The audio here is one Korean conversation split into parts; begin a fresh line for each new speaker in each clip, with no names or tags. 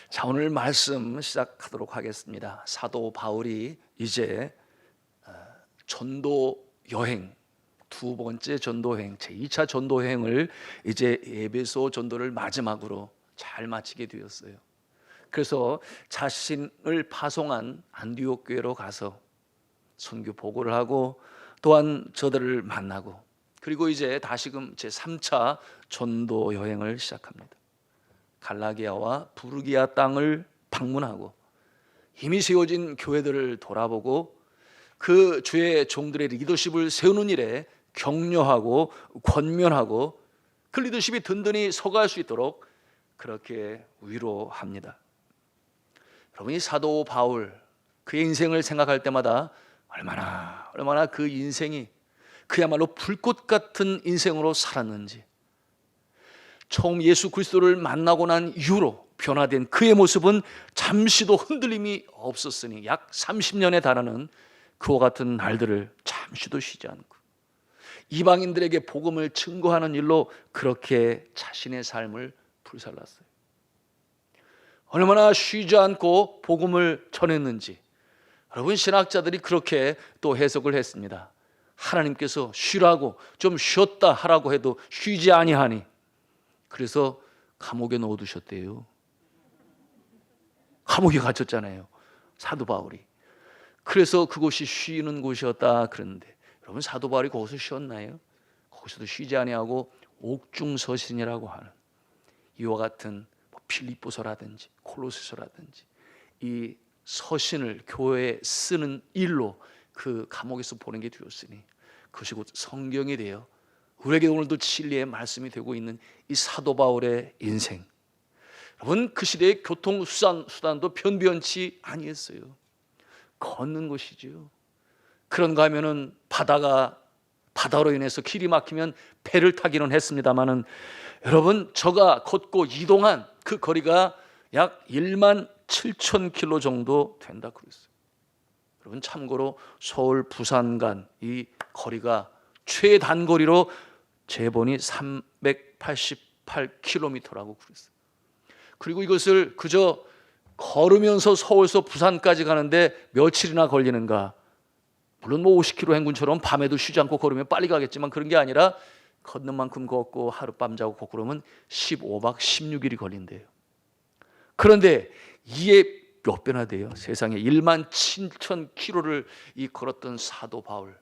자, 오늘 말씀 시작하도록 하겠습니다. 사도 바울이 이제 전도 여행, 두 번째 전도 여행, 제2차 전도 여행을 이제 에베소 전도를 마지막으로 잘 마치게 되었어요. 그래서 자신을 파송한 안디옥 교회로 가서 선교 보고를 하고 또한 저들을 만나고, 그리고 이제 다시금 제3차 전도 여행을 시작합니다. 갈라디아와 부르기아 땅을 방문하고 이미 세워진 교회들을 돌아보고 그 주의 종들의 리더십을 세우는 일에 격려하고 권면하고 그 리더십이 든든히 서갈 수 있도록 그렇게 위로합니다. 여러분이 사도 바울 그의 인생을 생각할 때마다 얼마나 그 인생이 그야말로 불꽃 같은 인생으로 살았는지, 처음 예수 그리스도를 만나고 난 이후로 변화된 그의 모습은 잠시도 흔들림이 없었으니 약 30년에 달하는 그와 같은 날들을 잠시도 쉬지 않고 이방인들에게 복음을 증거하는 일로 그렇게 자신의 삶을 불살랐어요. 얼마나 쉬지 않고 복음을 전했는지 여러분, 신학자들이 그렇게 또 해석을 했습니다. 하나님께서 쉬라고 좀 쉬었다 하라고 해도 쉬지 아니하니 그래서 감옥에 넣어두셨대요. 감옥에 갇혔잖아요, 사도 바울이. 그래서 그곳이 쉬는 곳이었다 그러는데, 여러분, 사도 바울이 거기서 쉬었나요? 거기서도 쉬지 아니하고 옥중서신이라고 하는 이와 같은 필립보서라든지 콜로새서라든지 이 서신을 교회에 쓰는 일로 그 감옥에서 보낸 게 되었으니 그것이 곧 성경이 되어 우리에게 오늘도 진리의 말씀이 되고 있는 이 사도 바울의 인생. 여러분, 그 시대의 교통수단도 변변치 아니했어요. 걷는 것이지요. 그런가 하면은 바다로 인해서 길이 막히면 배를 타기는 했습니다마는, 여러분, 저가 걷고 이동한 그 거리가 약 1만 7천 킬로 정도 된다 그랬어요. 여러분, 참고로 서울 부산 간 이 거리가 최단거리로 재본이 388km라고 그랬어요. 그리고 이것을 그저 걸으면서 서울에서 부산까지 가는데 며칠이나 걸리는가? 물론 50km 행군처럼 밤에도 쉬지 않고 걸으면 빨리 가겠지만 그런 게 아니라 걷는 만큼 걷고 하룻밤 자고 걷고 그러면 15박 16일이 걸린대요. 그런데 이에 몇 배나 돼요? 세상에 1만 7천 킬로를 걸었던 사도 바울,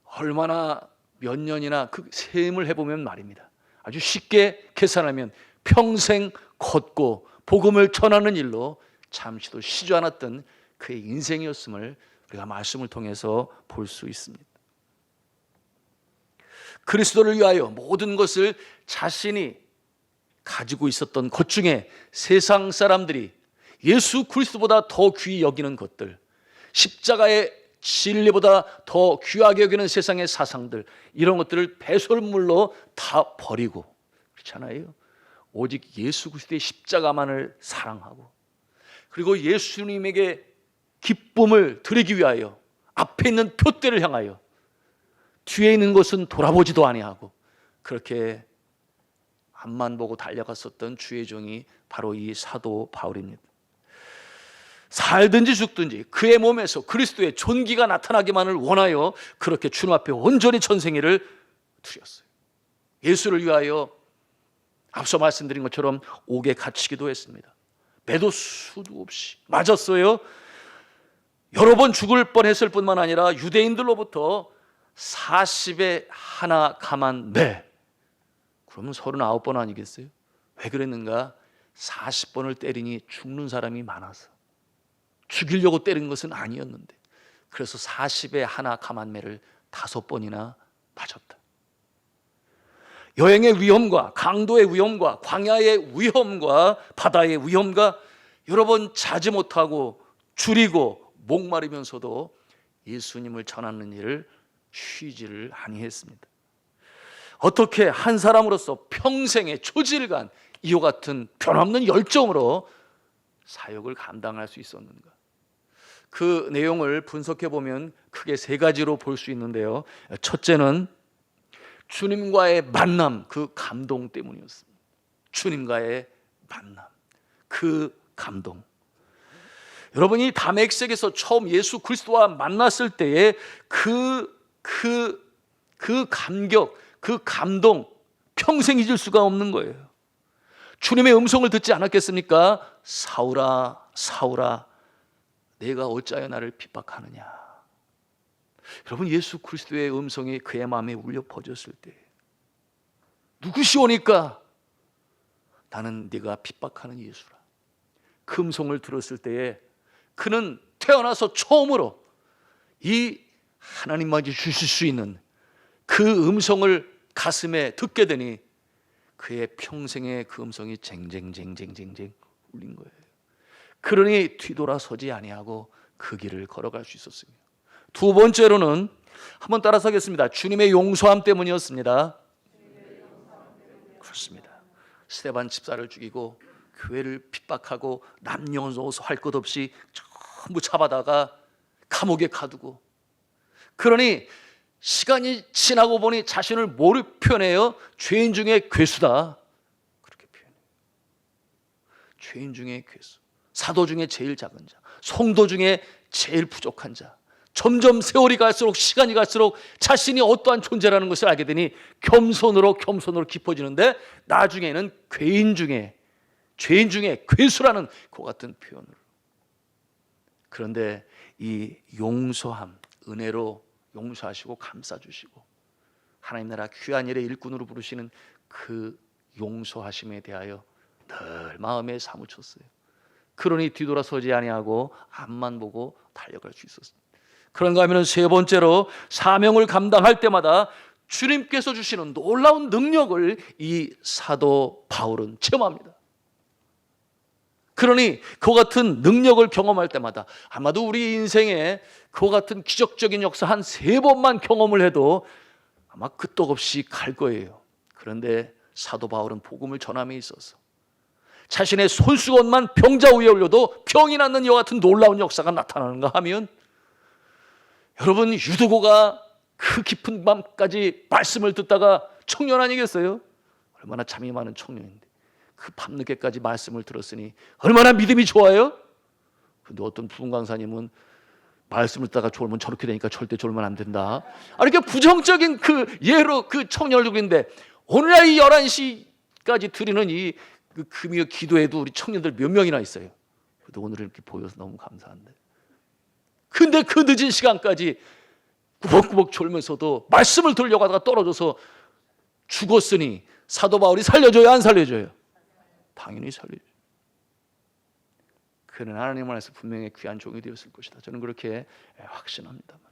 얼마나 몇 년이나 그 셈을 해보면 말입니다, 아주 쉽게 계산하면 평생 걷고 복음을 전하는 일로 잠시도 쉬지 않았던 그의 인생이었음을 우리가 말씀을 통해서 볼 수 있습니다. 그리스도를 위하여 모든 것을 자신이 가지고 있었던 것 중에 세상 사람들이 예수 그리스도보다 더 귀히 여기는 것들, 십자가의 진리보다 더 귀하게 여기는 세상의 사상들, 이런 것들을 배설물로 다 버리고, 그렇잖아요. 오직 예수 그리스도의 십자가만을 사랑하고, 그리고 예수님에게 기쁨을 드리기 위하여 앞에 있는 표대를 향하여 뒤에 있는 것은 돌아보지도 아니하고 그렇게 앞만 보고 달려갔었던 주의 종이 바로 이 사도 바울입니다. 살든지 죽든지 그의 몸에서 그리스도의 존귀가 나타나기만을 원하여 그렇게 주님 앞에 온전히 전생애를 드렸어요. 예수를 위하여 앞서 말씀드린 것처럼 옥에 갇히기도 했습니다. 매도 수도 없이 맞았어요. 여러 번 죽을 뻔했을 뿐만 아니라 유대인들로부터 40에 하나 가만 매, 그러면 39번 아니겠어요? 왜 그랬는가? 40번을 때리니 죽는 사람이 많아서, 죽이려고 때린 것은 아니었는데, 그래서 40에 하나 가만매를 5번이나 맞았다. 여행의 위험과 강도의 위험과 광야의 위험과 바다의 위험과 여러 번 자지 못하고 줄이고 목마르면서도 예수님을 전하는 일을 쉬지를 아니했습니다. 어떻게 한 사람으로서 평생의 초질간 이와 같은 변함없는 열정으로 사역을 감당할 수 있었는가? 그 내용을 분석해 보면 크게 세 가지로 볼 수 있는데요. 첫째는 주님과의 만남, 그 감동 때문이었습니다. 주님과의 만남, 그 감동. 여러분이 다메섹에서 처음 예수 그리스도와 만났을 때의 그 감격, 그 감동 평생 잊을 수가 없는 거예요. 주님의 음성을 듣지 않았겠습니까? 사울아, 사울아, 내가 어찌하여 나를 핍박하느냐. 여러분, 예수 그리스도의 음성이 그의 마음에 울려 퍼졌을 때, 누구시오니까? 나는 네가 핍박하는 예수라. 그 음성을 들었을 때에 그는 태어나서 처음으로 이 하나님만이 주실 수 있는 그 음성을 가슴에 듣게 되니 그의 평생의 그 음성이 쟁쟁쟁쟁쟁쟁 울린 거예요. 그러니 뒤돌아서지 아니하고 그 길을 걸어갈 수 있었습니다. 두 번째로는 한번 따라서 하겠습니다. 주님의 용서함 때문이었습니다. 그렇습니다. 스데반 집사를 죽이고 교회를 핍박하고 남녀노소 할 것 없이 전부 잡아다가 감옥에 가두고, 그러니 시간이 지나고 보니 자신을 뭐로 표현해요? 죄인 중에 괴수다, 그렇게 표현해요. 죄인 중에 괴수, 사도 중에 제일 작은 자, 성도 중에 제일 부족한 자. 점점 세월이 갈수록, 시간이 갈수록 자신이 어떠한 존재라는 것을 알게 되니 겸손으로 깊어지는데, 나중에는 죄인 중에 괴수라는 그 같은 표현으로. 그런데 이 용서함, 은혜로 용서하시고 감싸주시고 하나님 나라 귀한 일의 일꾼으로 부르시는 그 용서하심에 대하여 늘 마음에 사무쳤어요. 그러니 뒤돌아서지 아니하고 앞만 보고 달려갈 수 있었습니다. 그런가 하면 세 번째로, 사명을 감당할 때마다 주님께서 주시는 놀라운 능력을 이 사도 바울은 체험합니다. 그러니 그 같은 능력을 경험할 때마다, 아마도 우리 인생에 그 같은 기적적인 역사 한 3번만 경험을 해도 아마 끄떡없이 갈 거예요. 그런데 사도 바울은 복음을 전함에 있어서 자신의 손수건만 병자 위에 올려도 병이 낫는 이와 같은 놀라운 역사가 나타나는가 하면, 여러분, 유두고가 그 깊은 밤까지 말씀을 듣다가 청년 아니겠어요? 얼마나 잠이 많은 청년인데 그 밤늦게까지 말씀을 들었으니 얼마나 믿음이 좋아요? 근데 어떤 부흥 강사님은 말씀을 듣다가 졸면 저렇게 되니까 절대 졸면 안 된다, 이렇게 부정적인 그 예로 그 청년을 두고 있는데, 오늘날 이 11시까지 드리는 이 금요 기도에도 우리 청년들 몇 명이나 있어요. 그래도 오늘 이렇게 보여서 너무 감사한데, 근데 그 늦은 시간까지 꾸벅꾸벅 졸면서도 말씀을 들으려고 하다가 떨어져서 죽었으니 사도 바울이 살려줘요, 안 살려줘요? 당연히 살려줘요. 그는 하나님 안에서 분명히 귀한 종이 되었을 것이다, 저는 그렇게 확신합니다만,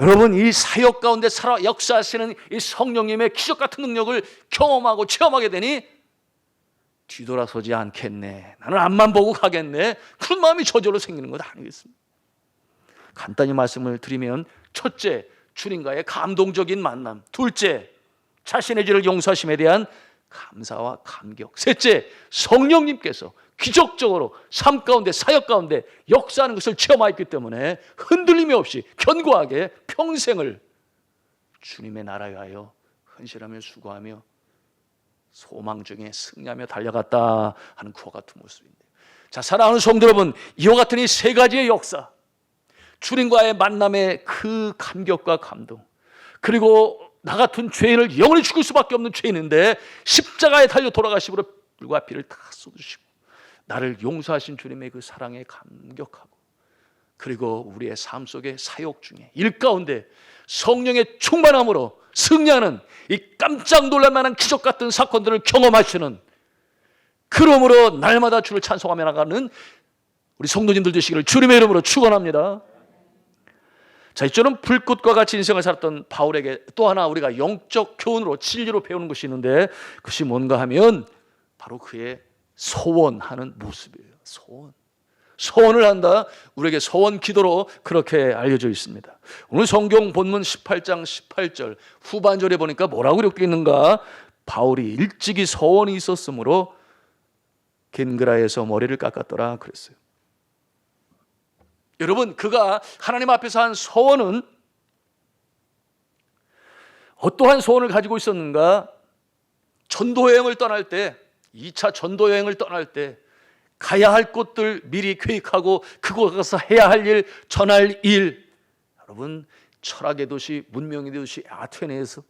여러분, 이 사역 가운데 살아 역사하시는 이 성령님의 기적 같은 능력을 경험하고 체험하게 되니 뒤돌아서지 않겠네, 나는 앞만 보고 가겠네, 그런 마음이 저절로 생기는 것 아니겠습니까? 간단히 말씀을 드리면, 첫째, 주님과의 감동적인 만남. 둘째, 자신의 죄를 용서하심에 대한 감사와 감격. 셋째, 성령님께서 기적적으로 삶 가운데, 사역 가운데 역사하는 것을 체험하였기 때문에 흔들림이 없이 견고하게 평생을 주님의 나라에 하여 헌신하며 수고하며 소망 중에 승리하며 달려갔다 하는 그와 같은 모습인데, 자, 사랑하는 성도 여러분, 이와 같은 이 세 가지의 역사, 주님과의 만남의 그 감격과 감동, 그리고 나 같은 죄인을 영원히 죽을 수밖에 없는 죄인인데 십자가에 달려 돌아가심으로 불과 피를 다 쏟으시고 나를 용서하신 주님의 그 사랑에 감격하고, 그리고 우리의 삶 속의 사역 중에 일 가운데 성령의 충만함으로 승리하는 이 깜짝 놀랄 만한 기적 같은 사건들을 경험하시는, 그러므로 날마다 주를 찬송하며 나가는 우리 성도님들 되시기를 주님의 이름으로 축원합니다. 자, 이쪽은 불꽃과 같이 인생을 살았던 바울에게 또 하나 우리가 영적 교훈으로 진리로 배우는 것이 있는데, 그것이 뭔가 하면 바로 그의 소원하는 모습이에요. 소원을 한다. 우리에게 소원 기도로 그렇게 알려져 있습니다. 오늘 성경 본문 18장 18절 후반절에 보니까 뭐라고 이렇게 있는가? 바울이 일찍이 소원이 있었으므로 겐그라에서 머리를 깎았더라 그랬어요. 여러분, 그가 하나님 앞에서 한 소원은 어떠한 소원을 가지고 있었는가? 전도 여행을 떠날 때, 2차 전도 여행을 떠날 때 가야 할 곳들 미리 계획하고 그곳 가서 해야 할 일, 전할 일. 여러분, 철학의 도시, 문명의 도시 아테네에서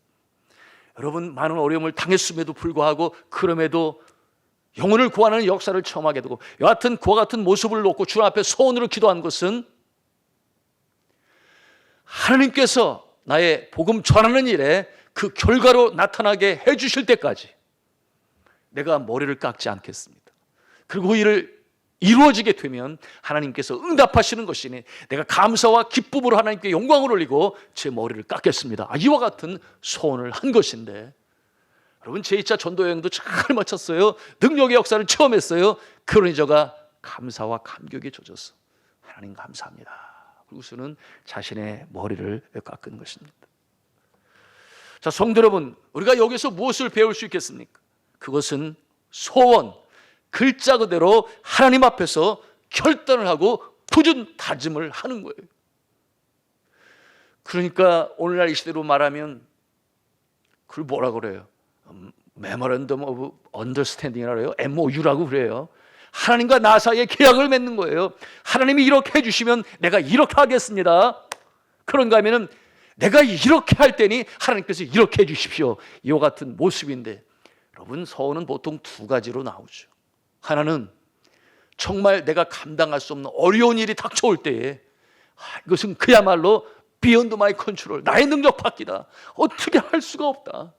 여러분 많은 어려움을 당했음에도 불구하고 그럼에도 영혼을 구하는 역사를 체험하게 되고, 여하튼 그와 같은 모습을 놓고 주님 앞에 소원으로 기도한 것은 하나님께서 나의 복음 전하는 일에 그 결과로 나타나게 해주실 때까지 내가 머리를 깎지 않겠습니다. 그리고 그 일을 이루어지게 되면 하나님께서 응답하시는 것이니 내가 감사와 기쁨으로 하나님께 영광을 올리고 제 머리를 깎겠습니다. 이와 같은 소원을 한 것인데, 여러분 제2차 전도여행도 잘 마쳤어요. 능력의 역사를 체험했어요. 그러니 저가 감사와 감격에 젖어서 하나님 감사합니다. 그리고서는 자신의 머리를 깎은 것입니다. 자, 성도 여러분, 우리가 여기서 무엇을 배울 수 있겠습니까? 그것은 소원, 글자 그대로 하나님 앞에서 결단을 하고 굳은 다짐을 하는 거예요. 그러니까 오늘날 이 시대로 말하면 그걸 뭐라 그래요? Memorandum of Understanding이라고 해요. MOU라고 그래요. 하나님과 나 사이에 계약을 맺는 거예요. 하나님이 이렇게 해주시면 내가 이렇게 하겠습니다. 그런가 하면은 내가 이렇게 할 때니 하나님께서 이렇게 해주십시오. 이와 같은 모습인데, 여러분 소원은 보통 두 가지로 나오죠. 하나는 정말 내가 감당할 수 없는 어려운 일이 닥쳐올 때에 이것은 그야말로 beyond my control, 나의 능력 밖이다. 어떻게 할 수가 없다.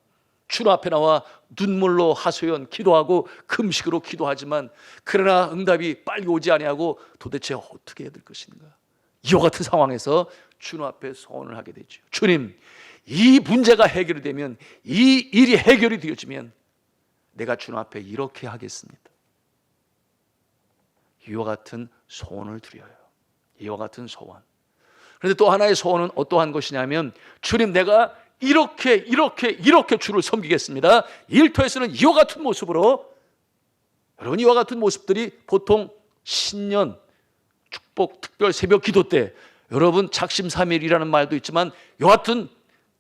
주님 앞에 나와 눈물로 하소연 기도하고 금식으로 기도하지만 그러나 응답이 빨리 오지 아니하고 도대체 어떻게 해야 될 것인가. 이와 같은 상황에서 주님 앞에 소원을 하게 되죠. 주님, 이 문제가 해결이 되면, 이 일이 해결이 되어지면 내가 주님 앞에 이렇게 하겠습니다. 이와 같은 소원을 드려요. 이와 같은 소원. 그런데 또 하나의 소원은 어떠한 것이냐면, 주님 내가 이렇게 주를 섬기겠습니다. 일터에서는 이와 같은 모습으로. 여러분 이와 같은 모습들이 보통 신년 축복 특별 새벽 기도 때, 여러분 작심삼일이라는 말도 있지만 여하튼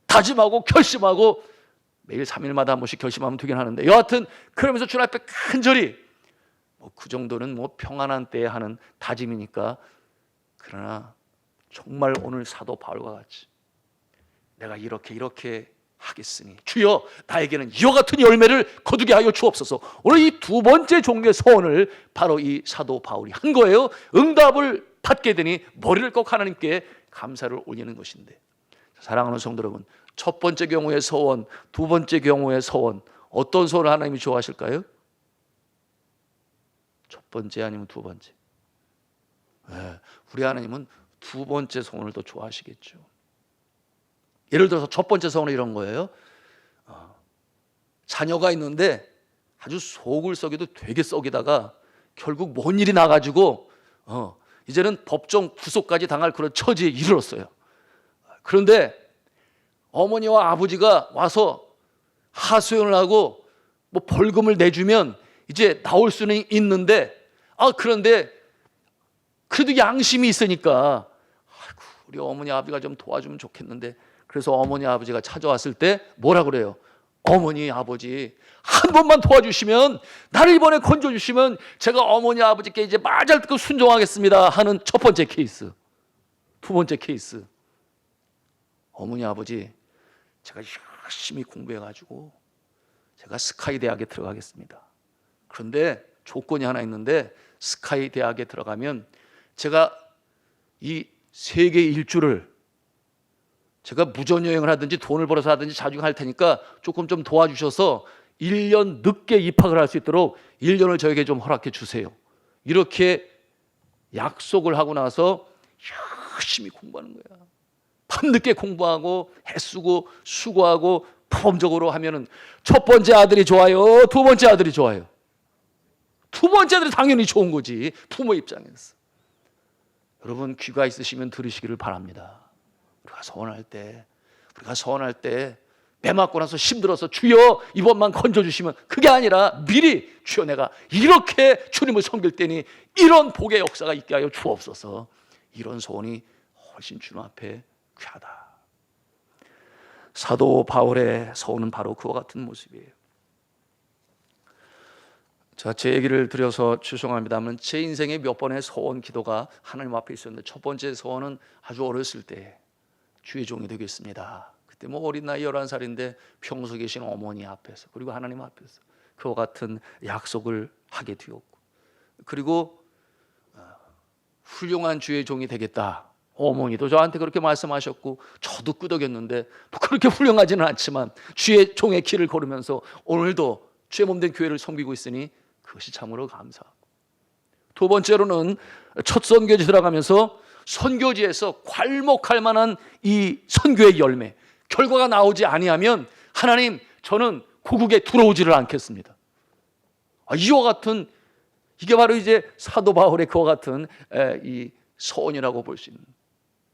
다짐하고 결심하고 매일 3일마다 한 번씩 결심하면 되긴 하는데, 여하튼 그러면서 주님 앞에 간절히 그 정도는 평안한 때에 하는 다짐이니까. 그러나 정말 오늘 사도 바울과 같이 내가 이렇게 하겠으니 주여 나에게는 이와 같은 열매를 거두게 하여 주옵소서. 오늘 이 두 번째 종류의 소원을 바로 이 사도 바울이 한 거예요. 응답을 받게 되니 머리를 꼭 하나님께 감사를 올리는 것인데, 사랑하는 성도 여러분, 첫 번째 경우의 소원, 두 번째 경우의 소원, 어떤 소원을 하나님이 좋아하실까요? 첫 번째 아니면 두 번째? 우리 하나님은 두 번째 소원을 더 좋아하시겠죠. 예를 들어서 첫 번째 소원은 이런 거예요. 자녀가 있는데 아주 속을 썩여도 되게 썩이다가 결국 뭔 일이 나가지고 이제는 법정 구속까지 당할 그런 처지에 이르렀어요. 그런데 어머니와 아버지가 와서 하소연을 하고 벌금을 내주면 이제 나올 수는 있는데, 그런데 그래도 양심이 있으니까 우리 어머니 아버지가 좀 도와주면 좋겠는데, 그래서 어머니 아버지가 찾아왔을 때 뭐라 그래요? 어머니 아버지 한 번만 도와주시면, 나를 이번에 건져주시면 제가 어머니 아버지께 이제 말잘 듣고 순종하겠습니다 하는 첫 번째 케이스. 두 번째 케이스, 어머니 아버지 제가 열심히 공부해가지고 제가 스카이 대학에 들어가겠습니다. 그런데 조건이 하나 있는데, 스카이 대학에 들어가면 제가 이 세계 일주를 제가 무전여행을 하든지 돈을 벌어서 하든지 자주 할 테니까 조금 좀 도와주셔서 1년 늦게 입학을 할 수 있도록 1년을 저에게 좀 허락해 주세요. 이렇게 약속을 하고 나서 열심히 공부하는 거야. 밤늦게 공부하고 애쓰고 수고하고 모범적으로 하면은 첫 번째 아들이 좋아요? 두 번째 아들이 좋아요? 두 번째 아들이 당연히 좋은 거지, 부모 입장에서. 여러분 귀가 있으시면 들으시기를 바랍니다. 우리가 소원할 때 매 맞고 나서 힘들어서 주여 이번만 건져주시면, 그게 아니라 미리 주여 내가 이렇게 주님을 섬길 때니 이런 복의 역사가 있게 하여 주옵소서. 이런 소원이 훨씬 주님 앞에 귀하다. 사도 바울의 소원은 바로 그와 같은 모습이에요. 자, 제 얘기를 드려서 죄송합니다만 제 인생에 몇 번의 소원 기도가 하나님 앞에 있었는데, 첫 번째 소원은 아주 어렸을 때 주의 종이 되겠습니다. 그때 뭐 어린 나이 11살인데 평소 계신 어머니 앞에서, 그리고 하나님 앞에서 그와 같은 약속을 하게 되었고, 그리고 훌륭한 주의 종이 되겠다. 어머니도 저한테 그렇게 말씀하셨고 저도 끄덕였는데 뭐 그렇게 훌륭하지는 않지만 주의 종의 길을 걸으면서 오늘도 주의 몸된 교회를 섬기고 있으니 그것이 참으로 감사하고, 두 번째로는 첫 선교지 들어가면서 선교지에서 괄목할 만한 이 선교의 열매, 결과가 나오지 아니하면 하나님, 저는 고국에 들어오지를 않겠습니다. 이와 같은, 이게 바로 이제 사도 바울의 그와 같은 이 소원이라고 볼 수 있는,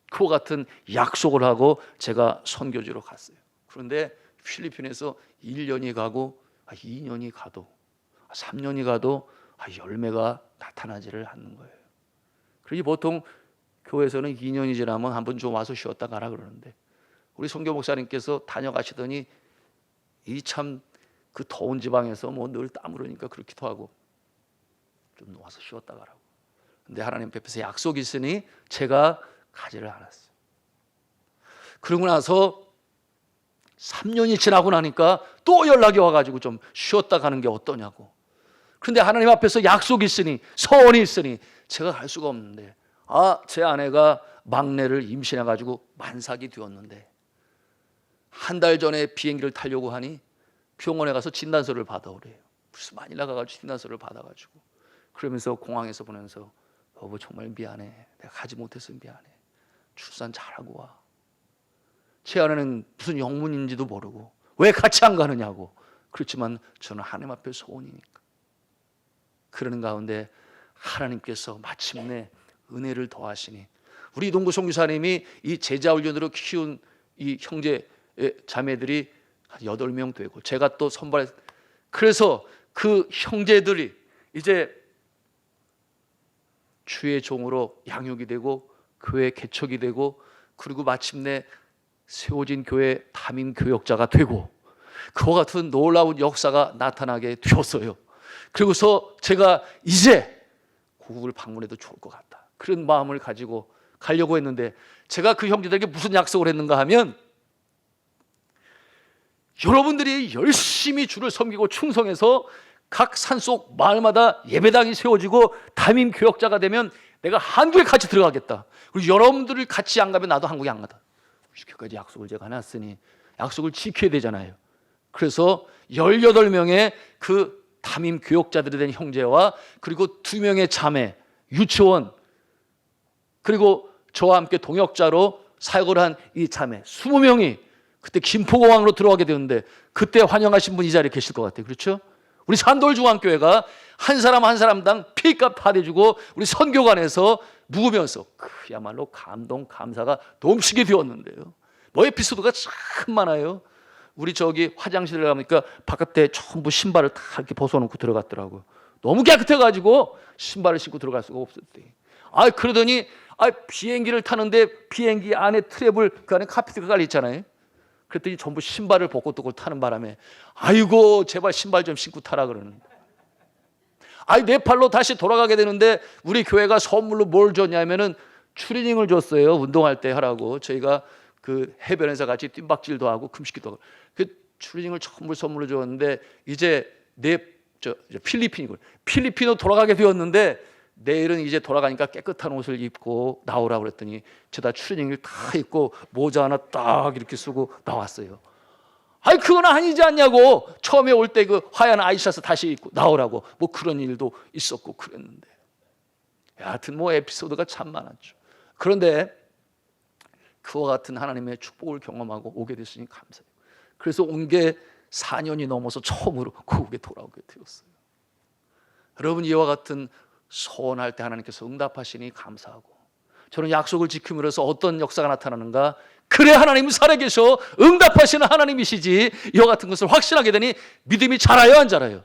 그와 같은 약속을 하고 제가 선교지로 갔어요. 그런데 필리핀에서 1년이 가고 2년이 가도 3년이 가도 열매가 나타나지를 않는 거예요. 그래서 보통 교회에서는 2년이 지나면 한번 좀 와서 쉬었다 가라 그러는데, 우리 선교 목사님께서 다녀가시더니 이 참 그 더운 지방에서 뭐 늘 땀 흐르니까 그렇기도 하고 좀 와서 쉬었다 가라고. 근데 하나님 앞에서 약속이 있으니 제가 가지를 않았어요. 그러고 나서 3년이 지나고 나니까 또 연락이 와가지고 좀 쉬었다 가는 게 어떠냐고. 그런데 하나님 앞에서 약속이 있으니, 서원이 있으니 제가 갈 수가 없는데, 제 아내가 막내를 임신해가지고 만삭이 되었는데 한 달 전에 비행기를 타려고 하니 병원에 가서 진단서를 받아오래요. 무슨 마닐라 가가지고 진단서를 받아가지고, 그러면서 공항에서 보면서 여보 정말 미안해, 내가 가지 못해서 미안해, 출산 잘하고 와. 제 아내는 무슨 영문인지도 모르고 왜 같이 안 가느냐고. 그렇지만 저는 하나님 앞에 소원이니까. 그러는 가운데 하나님께서 마침내 은혜를 더하시니 우리 이동구 선교사님이 이 제자 훈련으로 키운 이 형제 자매들이 한 8명 되고, 제가 또 선발, 그래서 그 형제들이 이제 주의 종으로 양육이 되고 교회 개척이 되고, 그리고 마침내 세워진 교회 담임 교역자가 되고, 그와 같은 놀라운 역사가 나타나게 되었어요. 그리고서 제가 이제 고국을 방문해도 좋을 것 같다, 그런 마음을 가지고 가려고 했는데, 제가 그 형제들에게 무슨 약속을 했는가 하면, 여러분들이 열심히 주를 섬기고 충성해서 각 산속 마을마다 예배당이 세워지고 담임 교역자가 되면 내가 한국에 같이 들어가겠다. 그리고 여러분들이 같이 안 가면 나도 한국에 안 가다. 이렇게까지 약속을 제가 해놨으니 약속을 지켜야 되잖아요. 그래서 18명의 그 담임 교역자들이 된 형제와, 그리고 2명의 자매, 유치원, 그리고 저와 함께 동역자로 사역을 한 이 자매 20명이 그때 김포공항으로 들어가게 되는데, 그때 환영하신 분 이 자리에 계실 것 같아요. 그렇죠? 우리 산돌중앙교회가 한 사람 한 사람당 피값 다 대주고 우리 선교관에서 묵으면서 그야말로 감동 감사가 넘치게 되었는데요. 뭐 에피소드가 참 많아요. 우리 저기 화장실에 가니까 바깥에 전부 신발을 다 이렇게 벗어놓고 들어갔더라고요. 너무 깨끗해가지고 신발을 신고 들어갈 수가 없었대. 그러더니 비행기를 타는데 비행기 안에 트랩을, 그 안에 카피트가 깔려 있잖아요. 그랬더니 전부 신발을 벗고 또 타는 바람에 아이고 제발 신발 좀 신고 타라 그러는. 네팔로 다시 돌아가게 되는데 우리 교회가 선물로 뭘 줬냐면은 추리닝을 줬어요. 운동할 때 하라고. 저희가 그 해변에서 같이 뜀박질도 하고 금식기도 하고, 그 추리닝을 전부 선물로 줬는데, 이제 필리핀으로 돌아가게 되었는데, 내일은 이제 돌아가니까 깨끗한 옷을 입고 나오라고 그랬더니 제가 추리닝을 다 입고 모자 하나 딱 이렇게 쓰고 나왔어요. 그건 아니지 않냐고. 처음에 올 때 그 하얀 아이셔츠 다시 입고 나오라고. 뭐 그런 일도 있었고 그랬는데, 하여튼 뭐 에피소드가 참 많았죠. 그런데 그와 같은 하나님의 축복을 경험하고 오게 됐으니 감사해요. 그래서 온 게 4년이 넘어서 처음으로 고국에 돌아오게 되었어요. 여러분, 이와 같은 소원할 때 하나님께서 응답하시니 감사하고, 저는 약속을 지킴으로써 어떤 역사가 나타나는가, 그래 하나님은 살아계셔 응답하시는 하나님이시지, 이와 같은 것을 확신하게 되니 믿음이 자라요 안 자라요?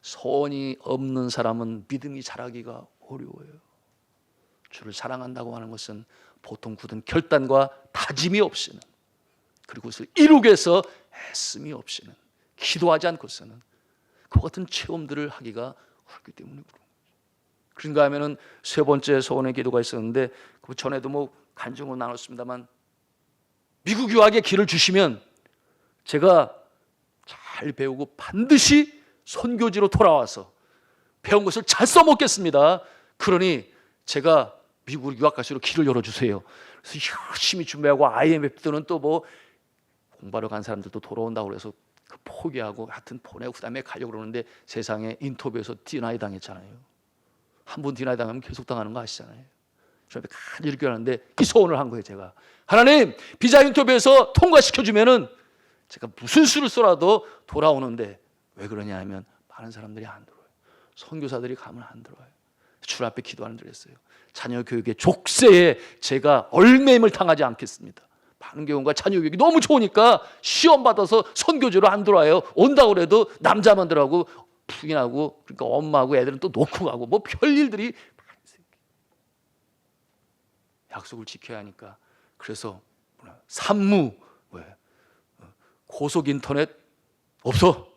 소원이 없는 사람은 믿음이 자라기가 어려워요. 주를 사랑한다고 하는 것은 보통 굳은 결단과 다짐이 없이는, 그리고 그것을 이루기 위해서 애씀이 없이는, 기도하지 않고서는 그 같은 체험들을 하기가 어렵기 때문에 그런 거죠. 그런가 하면은 세 번째 소원의 기도가 있었는데, 그 전에도 뭐 간증으로 나눴습니다만, 미국 유학의 길을 주시면 제가 잘 배우고 반드시 선교지로 돌아와서 배운 것을 잘 써먹겠습니다. 그러니 제가 미국으로 유학 갈 수 있도록 길을 열어주세요. 그래서 열심히 준비하고 IMF는 또 뭐 공부하러 간 사람들도 돌아온다고 그래서 그 포기하고 하여튼 보내고 그다음에 가려고 그러는데, 세상에 인터뷰에서 디나이 당했잖아요. 한 번 디나이 당하면 계속 당하는 거 아시잖아요. 저한테 간절히 이렇게 하는데 이 소원을 한 거예요. 제가, 하나님, 비자 인터뷰에서 통과시켜주면은 제가 무슨 수를 써라도 돌아오는데, 왜 그러냐 하면 많은 사람들이 안 들어요. 선교사들이 가면 안 들어요. 주 앞에 기도하는 줄 했어요. 자녀 교육의 족쇄에 제가 얼매임을 당하지 않겠습니다. 많은 경우가 자녀 교육이 너무 좋으니까 시험 받아서 선교지로 안 들어와요. 온다고 그래도 남자만 들어가고 부인하고, 그러니까 엄마하고 애들은 또 놓고 가고 뭐 별일들이 많이 생겨요. 약속을 지켜야 하니까. 그래서 산무, 왜 고속 인터넷 없어.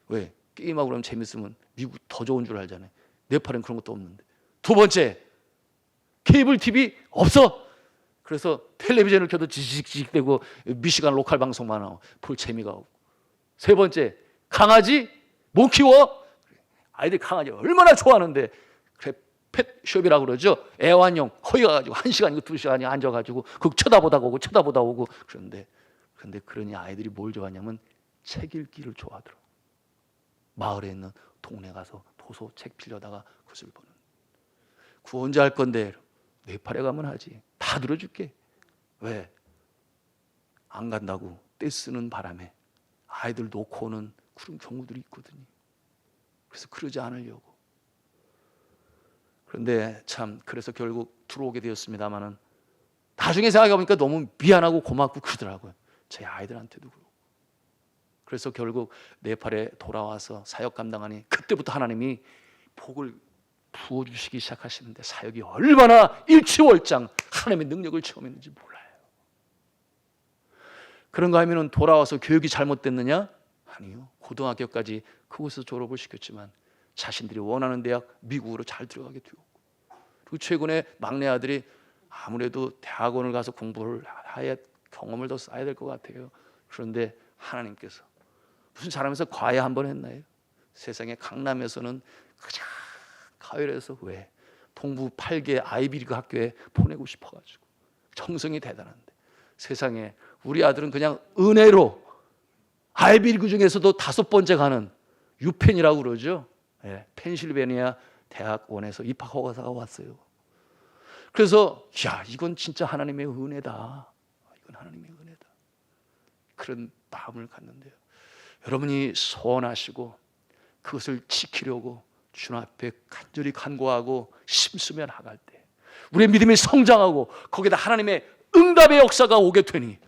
왜? 게임하고 그러면 재밌으면 미국 더 좋은 줄 알잖아요. 네팔엔 그런 것도 없는데. 두 번째, 케이블 TV 없어. 그래서 텔레비전을 켜도 지직지직대고 미시간 로컬 방송만 하고 볼 재미가 없고. 세 번째, 강아지 못 키워. 아이들 강아지 얼마나 좋아하는데, 그래 펫숍이라고 그러죠. 애완용 거기 가가지고 1시간이고 2시간이 앉아가지고 그 쳐다보다 오고 쳐다보다 오고. 그런데 그러니 아이들이 뭘 좋아하냐면 책 읽기를 좋아하더라고. 마을에 있는 동네 가서 도서 책 빌려다가 그것을 보는. 구원자 할 건데 네팔에 가면 하지. 다 들어줄게. 왜? 안 간다고 떼쓰는 바람에 아이들 놓고 오는 그런 경우들이 있거든요. 그래서 그러지 않으려고. 그런데 참, 그래서 결국 들어오게 되었습니다마는 나중에 생각해보니까 너무 미안하고 고맙고 그러더라고요. 제 아이들한테도 그렇고. 그래서 결국 네팔에 돌아와서 사역 감당하니 그때부터 하나님이 복을 부어주시기 시작하시는데, 사역이 얼마나 일취월장 하나님의 능력을 체험했는지 몰라요. 그런가 하면 돌아와서 교육이 잘못됐느냐? 아니요. 고등학교까지 그곳에서 졸업을 시켰지만 자신들이 원하는 대학 미국으로 잘 들어가게 되었고, 그리고 최근에 막내 아들이 아무래도 대학원을 가서 공부를 해야 경험을 더 쌓아야 될 것 같아요. 그런데 하나님께서 무슨 사람에서 과외 한번 했나요? 세상에 강남에서는 가장 가외에서 왜 동부 8개 아이비리그 학교에 보내고 싶어가지고 정성이 대단한데, 세상에 우리 아들은 그냥 은혜로 아이비리그 중에서도 5번째 가는 유펜이라고 그러죠. 예, 펜실베니아 대학원에서 입학 허가서가 왔어요. 그래서 야, 이건 진짜 하나님의 은혜다. 이건 하나님의 은혜다. 그런 마음을 갖는데요. 여러분이 소원하시고 그것을 지키려고 주님 앞에 간절히 간구하고 심수면 나갈 때 우리의 믿음이 성장하고 거기다 하나님의 응답의 역사가 오게 되니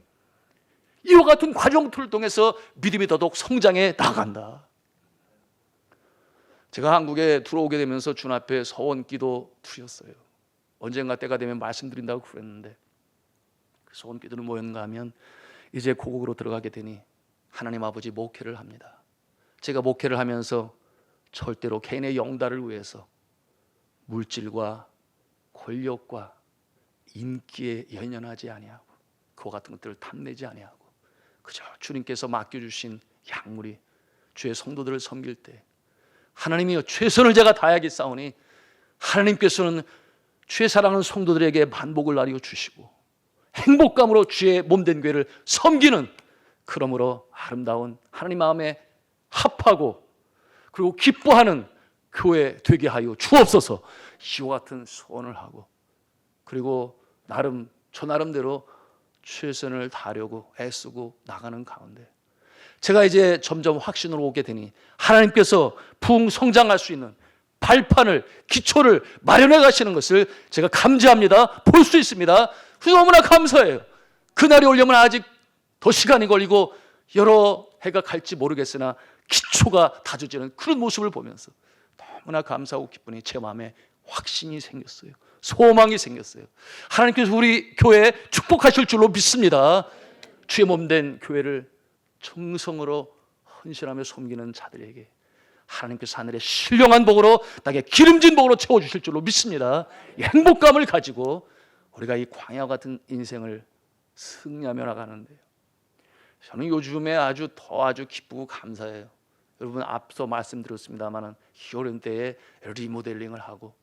이와 같은 과정들을 통해서 믿음이 더더욱 성장해 나간다. 제가 한국에 들어오게 되면서 주님 앞에 서원기도 드렸어요. 언젠가 때가 되면 말씀드린다고 그랬는데, 그 서원기도는 뭐였는가 하면, 이제 고국으로 들어가게 되니 하나님 아버지 목회를 합니다. 제가 목회를 하면서 절대로 개인의 영달을 위해서 물질과 권력과 인기에 연연하지 아니하고 그와 같은 것들을 탐내지 아니하고 그저 주님께서 맡겨주신 약물이 주의 성도들을 섬길 때, 하나님이여 최선을 제가 다하겠사오니 하나님께서는 주의 사랑하는 성도들에게 만복을 나리어 주시고 행복감으로 주의 몸된 교회를 섬기는, 그러므로 아름다운 하나님 마음에 합하고 그리고 기뻐하는 교회 되게 하여 주옵소서. 이와 같은 소원을 하고, 그리고 저 나름대로 최선을 다하려고 애쓰고 나가는 가운데 제가 이제 점점 확신으로 오게 되니 하나님께서 부흥성장할 수 있는 발판을, 기초를 마련해 가시는 것을 제가 감지합니다. 볼 수 있습니다. 그래서 너무나 감사해요. 그날이 오려면 아직 더 시간이 걸리고 여러 해가 갈지 모르겠으나 기초가 다져지는 그런 모습을 보면서 너무나 감사하고 기쁘니 제 마음에 확신이 생겼어요. 소망이 생겼어요. 하나님께서 우리 교회에 축복하실 줄로 믿습니다. 주의 몸된 교회를 정성으로 헌신하며 섬기는 자들에게 하나님께서 하늘의 신령한 복으로 땅에 기름진 복으로 채워주실 줄로 믿습니다. 이 행복감을 가지고 우리가 이 광야 같은 인생을 승리하며 나가는데요, 저는 요즘에 아주 기쁘고 감사해요. 여러분 앞서 말씀드렸습니다마는 겨울 때에 리모델링을 하고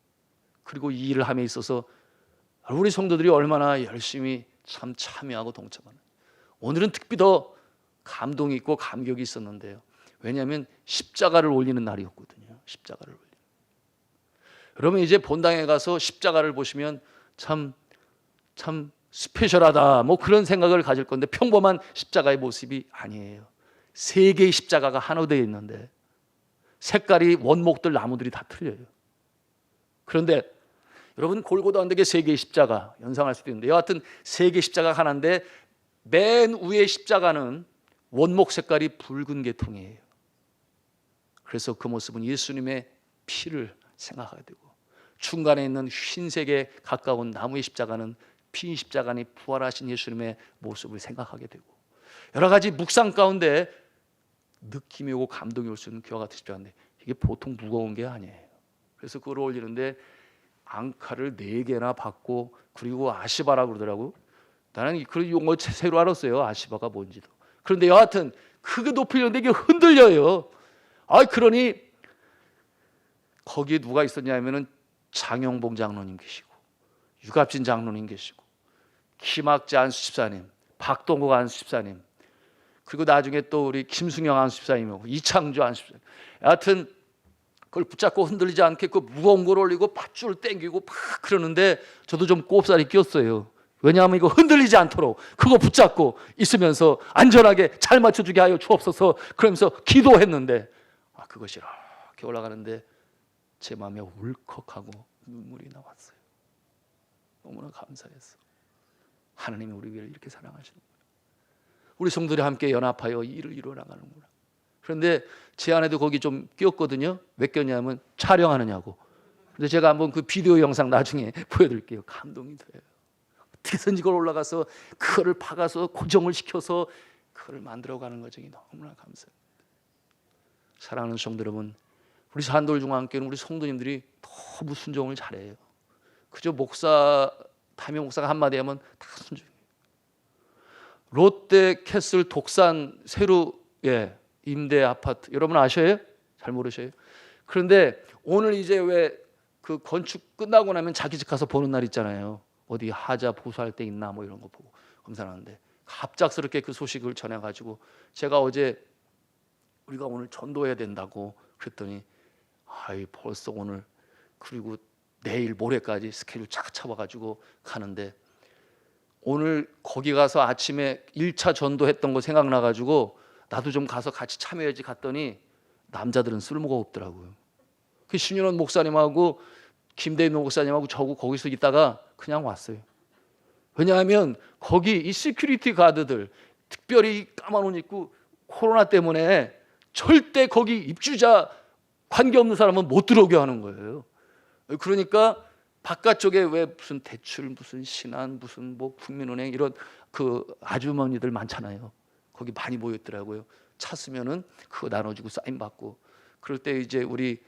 그리고 이 일을 함에 있어서 우리 성도들이 얼마나 열심히 참 참여하고 동참하는, 오늘은 특히 더 감동이 있고 감격이 있었는데요. 왜냐하면 십자가를 올리는 날이었거든요. 십자가를 올리는. 여러분 이제 본당에 가서 십자가를 보시면 참 스페셜하다 뭐 그런 생각을 가질 건데, 평범한 십자가의 모습이 아니에요. 세 개의 십자가가 하나 되어 있는데 색깔이 원목들 나무들이 다 틀려요. 그런데 여러분 골고다 언덕에 세 개의 십자가 연상할 수도 있는데, 여하튼 세 개의 십자가가 하나인데 맨 위의 십자가는 원목 색깔이 붉은 계통이에요. 그래서 그 모습은 예수님의 피를 생각하게 되고, 중간에 있는 흰색에 가까운 나무의 십자가는 피 십자가니 부활하신 예수님의 모습을 생각하게 되고, 여러 가지 묵상 가운데 느낌이 오고 감동이 올 수 있는 그와 같은 십자가인데 이게 보통 무거운 게 아니에요. 그래서 그걸 올리는데 앙카를 4개나 받고, 그리고 아시바라고 그러더라고. 나는 그런 용어 새로 알았어요. 아시바가 뭔지도. 그런데 여하튼 크게 높이려는데 이게 흔들려요. 그러니 거기에 누가 있었냐면은 장영봉 장로님 계시고, 유갑진 장로님 계시고, 김학재 안수 집사님, 박동국 안수 집사님, 그리고 나중에 또 우리 김승영 안수 집사님이고 이창주 안수 집사님. 여하튼 그걸 붙잡고 흔들리지 않게 그 무거운 걸 올리고 밧줄 땡기고 막 그러는데 저도 좀 꼽살이 끼었어요. 왜냐하면 이거 흔들리지 않도록 그거 붙잡고 있으면서 안전하게 잘 맞춰주게 하여 주옵소서 그러면서 기도했는데, 그것이 이렇게 올라가는데 제 마음에 울컥하고 눈물이 나왔어요. 너무나 감사했어. 하나님이 우리 위를 이렇게 사랑하시는구나. 우리 성도들이 함께 연합하여 일을 이루어 나가는구나. 그런데 제 아내도 거기 좀 끼었거든요. 왜 꼈냐면 촬영하느냐고. 근데 제가 한번 그 비디오 영상 나중에 보여드릴게요. 감동이 돼요. 어떻게든지 그걸 올라가서 그거를 박아서 고정을 시켜서 그거를 만들어가는 과정이 너무나 감사해요. 사랑하는 성도 여러분, 우리 산돌중앙교회는 우리 성도님들이 너무 순종을 잘해요. 그저 목사, 담임 목사가 한마디 하면 다 순종해요. 롯데 캐슬 독산 새로 임대 아파트 여러분 아셔요? 잘 모르셔요? 그런데 오늘 이제 왜 그 건축 끝나고 나면 자기 집 가서 보는 날 있잖아요. 어디 하자 보수할 때 있나 뭐 이런 거 보고 검사하는데, 갑작스럽게 그 소식을 전해가지고 제가 어제 우리가 오늘 전도해야 된다고 그랬더니 벌써 오늘 그리고 내일 모레까지 스케줄 쫙 잡아가지고 가는데, 오늘 거기 가서 아침에 1차 전도했던 거 생각나가지고 나도 좀 가서 같이 참여해야지 갔더니 남자들은 쓸모가 없더라고요. 그 신윤원 목사님하고 김대인 목사님하고 저고 거기서 있다가 그냥 왔어요. 왜냐하면 거기 이 시큐리티 가드들, 특별히 까만 옷 입고 코로나 때문에 절대 거기 입주자 관계없는 사람은 못 들어오게 하는 거예요. 그러니까 바깥쪽에 왜 무슨 대출, 무슨 신한, 무슨 뭐 국민은행 이런 그 아주머니들 많잖아요. 거기 많이 모였더라고요. 찾으면은 그거 나눠주고 사인 받고. 그럴 때 이제 우리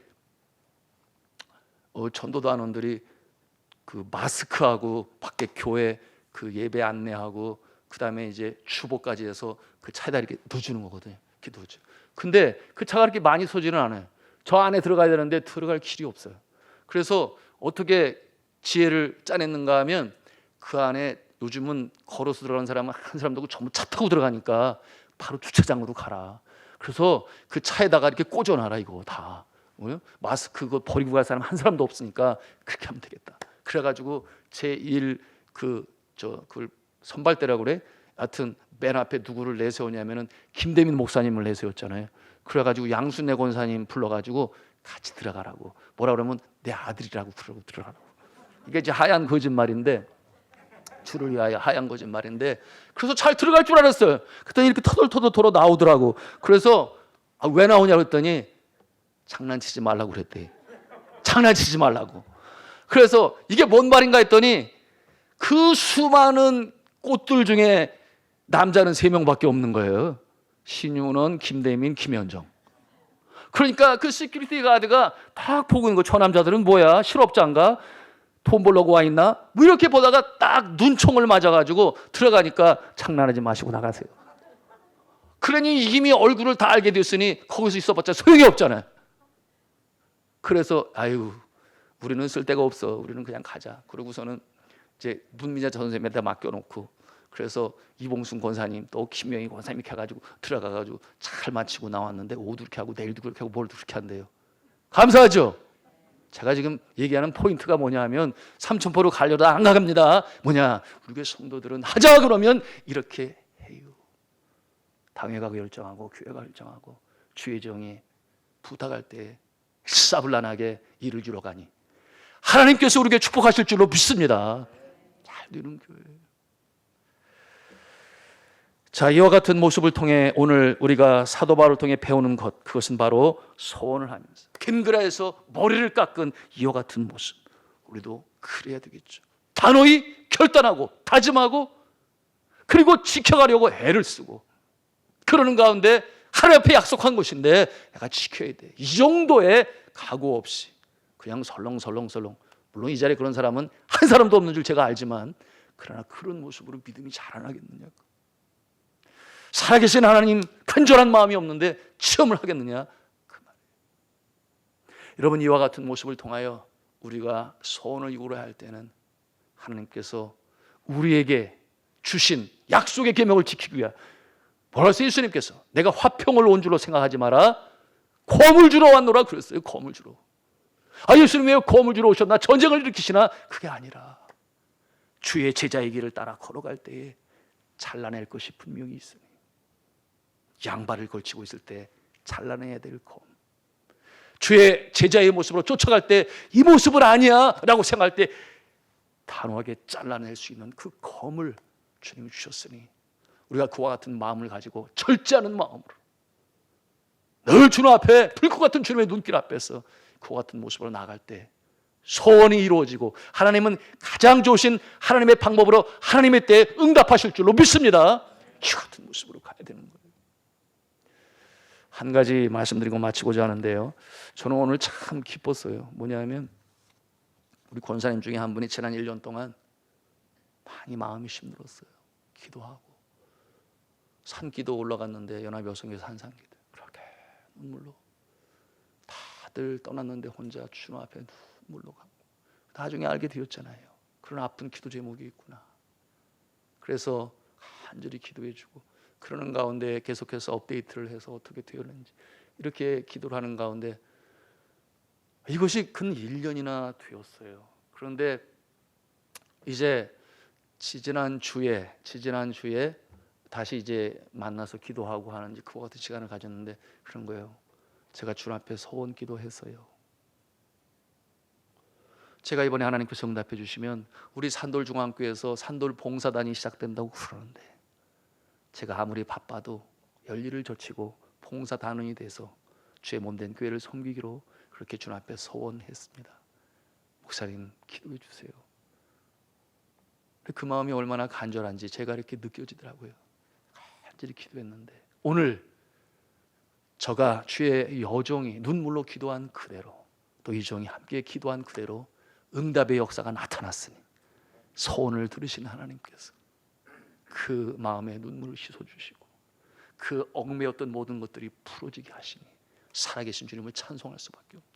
전도도 안원들이 그 마스크하고 밖에 교회 그 예배 안내하고 그 다음에 이제 주보까지 해서 그 차에다 이렇게 넣어주는 거거든요. 이렇게 넣어줘. 근데 그 차가 이렇게 많이 서지는 않아요. 저 안에 들어가야 되는데 들어갈 길이 없어요. 그래서 어떻게 지혜를 짜냈는가 하면, 그 안에 요즘은 걸어서 들어가는 사람은 한 사람도 없고 전부 차 타고 들어가니까 바로 주차장으로 가라. 그래서 그 차에다가 이렇게 꽂아놔라. 이거 다 마스크 그거 버리고 갈 사람 한 사람도 없으니까 그렇게 하면 되겠다. 그래가지고 제1 그걸 선발대라고 그래. 하여튼 맨 앞에 누구를 내세우냐면은 김대민 목사님을 내세웠잖아요. 그래가지고 양순례 권사님 불러가지고 같이 들어가라고. 뭐라 그러면 내 아들이라고 그러고 들어가라고. 이게 이제 하얀 거짓말인데, 주를 위하여 하얀 거짓말인데, 그래서 잘 들어갈 줄 알았어요. 그랬더니 이렇게 터덜터덜 돌아 나오더라고. 그래서 왜 나오냐고 했더니 장난치지 말라고 그랬대. 장난치지 말라고. 그래서 이게 뭔 말인가 했더니 그 수많은 꽃들 중에 남자는 3명밖에 없는 거예요. 신윤원, 김대민, 김현정. 그러니까 그 시큐리티 가드가 딱 보고 있는 거. 저 남자들은 뭐야? 실업자인가? 돈 벌려고 와 있나? 뭐 이렇게 보다가 딱 눈총을 맞아가지고 들어가니까 장난하지 마시고 나가세요. 그러니 이미 얼굴을 다 알게 됐으니 거기서 있어봤자 소용이 없잖아요. 그래서 아유, 우리는 쓸데가 없어. 우리는 그냥 가자. 그러고서는 이제 문민자 선생님한테 맡겨놓고, 그래서 이봉순 권사님 또 김명희 권사님이 해가지고 들어가가지고 잘 마치고 나왔는데 오도 그렇게 하고 내일도 그렇게 하고 뭘도 그렇게 한대요. 감사하죠? 제가 지금 얘기하는 포인트가 뭐냐 하면 삼천포로 가려다 안 나갑니다. 뭐냐, 우리 교회 성도들은 하자 그러면 이렇게 해요. 당회가 결정하고 교회가 결정하고 주의 정이 부탁할 때 일사불란하게 일을 주러 가니 하나님께서 우리에게 축복하실 줄로 믿습니다. 잘 되는 교회. 자, 이와 같은 모습을 통해 오늘 우리가 사도 바울을 통해 배우는 것, 그것은 바로 소원을 하면서 갱그라에서 머리를 깎은 이와 같은 모습, 우리도 그래야 되겠죠. 단호히 결단하고 다짐하고 그리고 지켜가려고 애를 쓰고 그러는 가운데 하나님 앞에 약속한 것인데 내가 지켜야 돼. 이 정도의 각오 없이 그냥 설렁설렁, 물론 이 자리에 그런 사람은 한 사람도 없는 줄 제가 알지만, 그러나 그런 모습으로 믿음이 자라나겠느냐? 살아계신 하나님 간절한 마음이 없는데 체험을 하겠느냐? 그 말이에요. 여러분, 이와 같은 모습을 통하여 우리가 소원을 이루어야 할 때는 하나님께서 우리에게 주신 약속의 계명을 지키기 위해, 뭐라서 예수님께서 내가 화평을 온 줄로 생각하지 마라, 검을 주러 왔노라 그랬어요. 검을 주러. 아, 예수님 왜 검을 주러 오셨나? 전쟁을 일으키시나? 그게 아니라 주의 제자의 길을 따라 걸어갈 때에 잘라낼 것이 분명히 있으니, 양발을 걸치고 있을 때 잘라내야 될 검, 주의 제자의 모습으로 쫓아갈 때 이 모습은 아니야 라고 생각할 때 단호하게 잘라낼 수 있는 그 검을 주님이 주셨으니, 우리가 그와 같은 마음을 가지고 절제하는 마음으로 늘 주님 앞에 불꽃 같은 주님의 눈길 앞에서 그와 같은 모습으로 나아갈 때 소원이 이루어지고 하나님은 가장 좋으신 하나님의 방법으로 하나님의 때에 응답하실 줄로 믿습니다. 이 같은 모습으로 가야 되는 거예요. 한 가지 말씀드리고 마치고자 하는데요, 저는 오늘 참 기뻤어요. 뭐냐면 우리 권사님 중에 한 분이 지난 1년 동안 많이 마음이 힘들었어요. 기도하고 산기도 올라갔는데, 연합여성에서 산산기도 그렇게 눈물로 다들 떠났는데 혼자 주님 앞에 눈물로 가고, 나중에 알게 되었잖아요. 그런 아픈 기도 제목이 있구나. 그래서 간절히 기도해주고 그러는 가운데 계속해서 업데이트를 해서 어떻게 되었는지 이렇게 기도를 하는 가운데 이것이 근 1년이나 되었어요. 그런데 이제 지지난 주에 다시 이제 만나서 기도하고 하는 그와 같은 시간을 가졌는데 그런 거예요. 제가 주님 앞에 소원 기도했어요. 제가 이번에 하나님께서 응답해 주시면 우리 산돌중앙교회에서 산돌 봉사단이 시작된다고 그러는데, 제가 아무리 바빠도 열일을 젖히고 봉사단원이 돼서 주의 몸된 교회를 섬기기로 그렇게 주님 앞에 소원했습니다. 목사님 기도해 주세요. 그 마음이 얼마나 간절한지 제가 이렇게 느껴지더라고요. 간절히 기도했는데 오늘 저가 주의 여종이 눈물로 기도한 그대로, 또 이 종이 함께 기도한 그대로 응답의 역사가 나타났으니 소원을 들으신 하나님께서 그 마음에 눈물을 씻어주시고 그 얽매였던 모든 것들이 풀어지게 하시니 살아계신 주님을 찬송할 수밖에 없습니다.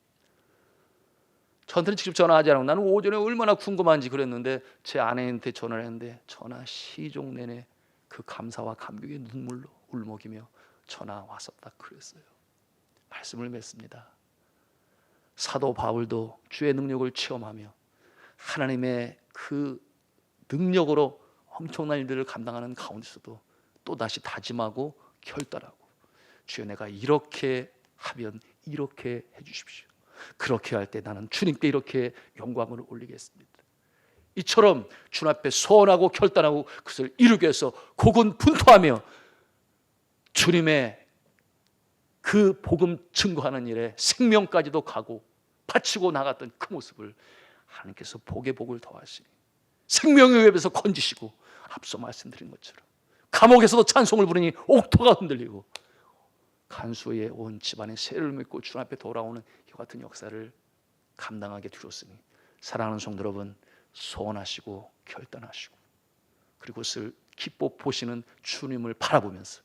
저한테는 직접 전화하지 않고 나는 오전에 얼마나 궁금한지 그랬는데 제 아내한테 전화를 했는데 전화 시종 내내 그 감사와 감격의 눈물로 울먹이며 전화 왔었다 그랬어요. 말씀을 맺습니다. 사도 바울도 주의 능력을 체험하며 하나님의 그 능력으로 엄청난 일들을 감당하는 가운데서도 또다시 다짐하고 결단하고, 주여 내가 이렇게 하면 이렇게 해주십시오. 그렇게 할 때 나는 주님께 이렇게 영광을 올리겠습니다. 이처럼 주님 앞에 소원하고 결단하고 그것을 이루기 위해서 고군분투하며 주님의 그 복음 증거하는 일에 생명까지도 가고 바치고 나갔던 그 모습을 하나님께서 복의 복을 더하시니 생명의 웹에서 건지시고 앞서 말씀드린 것처럼 감옥에서도 찬송을 부르니 옥토가 흔들리고 간수의 온 집안에 세를 믿고 주 앞에 돌아오는 이 같은 역사를 감당하게 되었으니 사랑하는 성도 여러분, 소원하시고 결단하시고 그리고 그것을 기뻐 보시는 주님을 바라보면서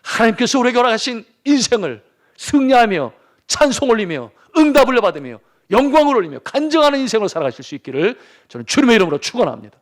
하나님께서 우리에게 허락하신 인생을 승리하며 찬송 올리며 응답을 받으며 영광을 올리며 간증하는 인생을 살아가실 수 있기를 저는 주님의 이름으로 축원합니다.